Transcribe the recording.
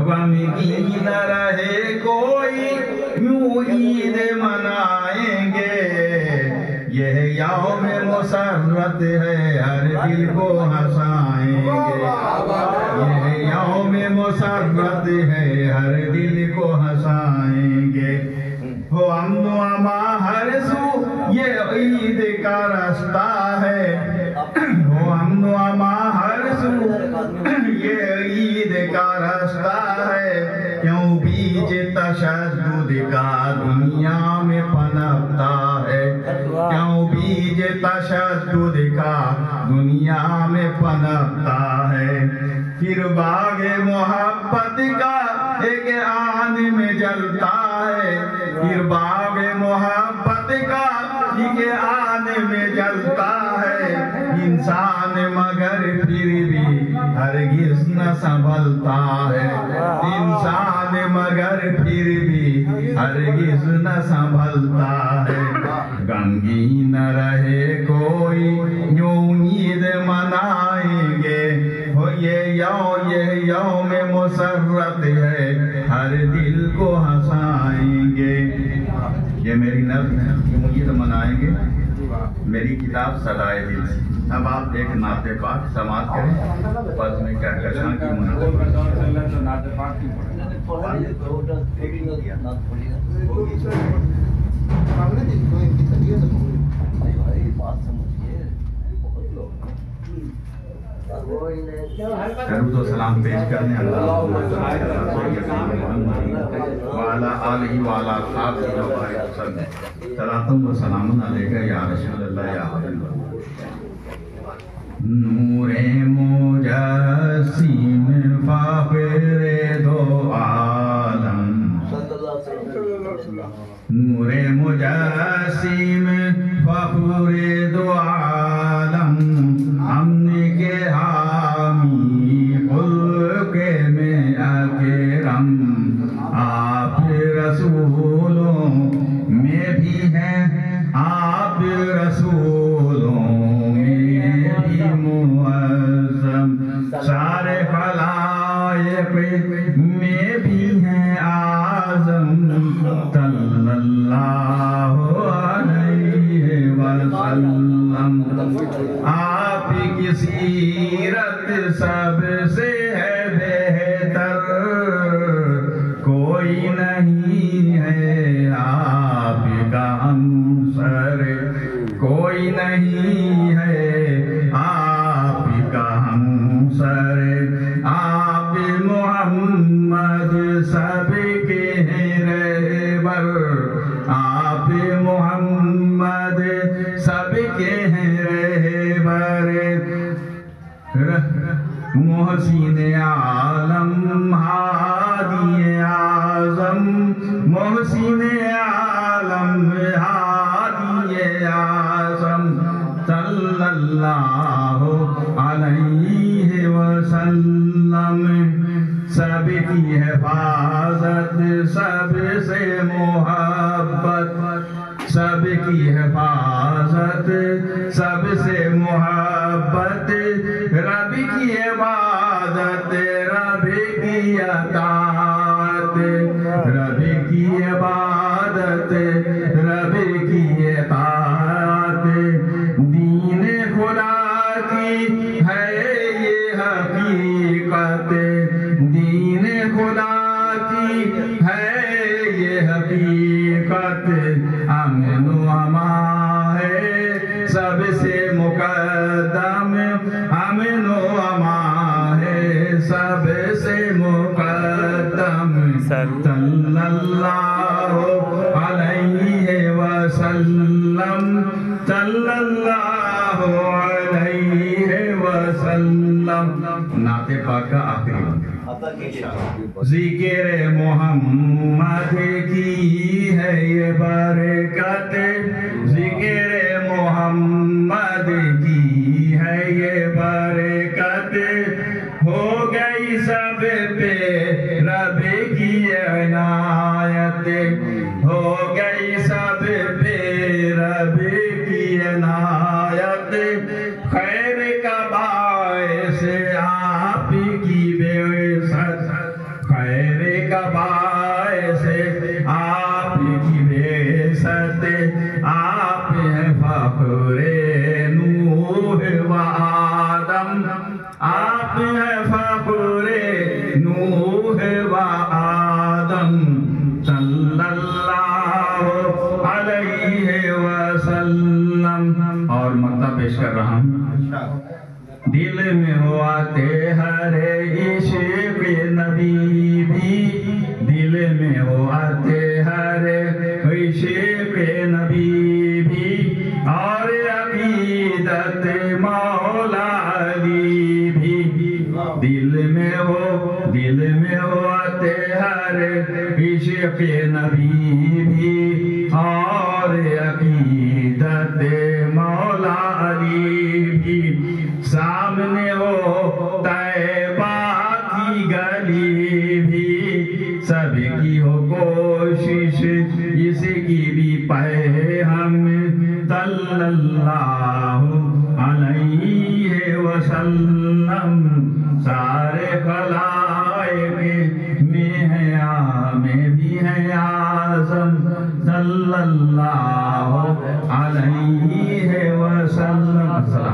गमगीन न रहे कोई यूं ईद मनाएंगे। यह यौम मुसर्रत है हर दिल को हंसाएंगे। यह यौम मुसर्रत है हर दिल को हंसाएंगे। हो अमन अमा हर सू ये ईद का रास्ता है। हो अमन अमा हर सू ये ईद का रास्ता है। क्यों बीज तशद्दुद का दुनिया में पनपता है। क्यों बीज तशद्दुद का दुनिया में पनपता है। फिर बागे मोहब्बत का एक आन में जलता है। फिर बागे मोहब्बत का एक आन में जलता है। इंसान मगर फिर भी हरगिज़ न संभलता है। इंसान मगर फिर भी हरगिज़ न संभलता है। गमगीन न रहे कोई यूं ईद मनाएंगे। हो ये यौम मुसर्रत है हर दिल को हंसाएंगे। ये मेरी नज़्म है, यूं ईद मनाएंगे मेरी किताब सदाए दिल से। अब आप एक नाते पाक समाज करें। बस में क्या कहना कि नाते पाक की दरूद व सलाम पेश करने वाला आलिही वाला साहब सलातुम व सलामुन अलैका या रसूलल्लाह या हबीबल्लाह। नूरे मुजस्सिम फ़ाख़िरे दो आलम। नूरे मुजस्सिम फ़ाख़िरे दो आलम। हमने के हामी खुल्क़े में अकरम। आप रसूलों में भी हैं आप रसूलों में भी मुअज़्ज़म। सारे खलाइक़ में भी हैं आज़म। सल्लल्लाहु अलैहि वसल्लम। आप की सीरत सबसे है बेहतर। कोई नहीं है आपका हमसर। कोई नहीं है आपका हमसर। आप मोहम्मद सबके हैं रहबर। आप मोहम्मद सबके हैं रहबर। मोहसिन आलम हादी आज़म। मोहसिन आलम हादी आज़म। सल्लल्लाहु अलैहि वसल्लम। सबकी हिफाजत सबसे मोहब्बत। सबकी हिफाजत सबसे मोहब्बत। रब की इबादत रब की अताअत। रब की इबादत रब की अताअत। दीन खुदा की है ये हकीकत। दीन खुदा की है ये हकीकत। अमन अमा है सबसे मुक़द्दम। अमन अमा है सबसे मुक़द्दम। सल्लल्लाहु अलैहि वसल्लम। सल्लल्लाहु अलैहि वसल्लम। नाते पाक का आखिरी ज़िक्र मोहम्मद की है ये बरकत। ज़िक्र मोहम्मद की है ये बरकत। हो गई सब पे रब की इनायत। हो गई सब पे रब की इनायत। खैर का बायस आप की پیش کر رہا ہوں. دل میں ہو آتے ہر عشق نبی بھی، دل میں ہو آتے ہر عشق نبی بھی، اور عقیدت مولا علی بھی. دل میں ہو آتے ہر عشق نبی بھی، اور عقیدت مولا علی بھی. سامنے ہو طیبہ کی گلی بھی، سب کی ہو کوشش اس کی بھی پہ ہم صلی اللہ علیہ وسلم. سارے خلائق میں ہے میں بھی ہے اعظم صلی اللہ علیہ وسلم.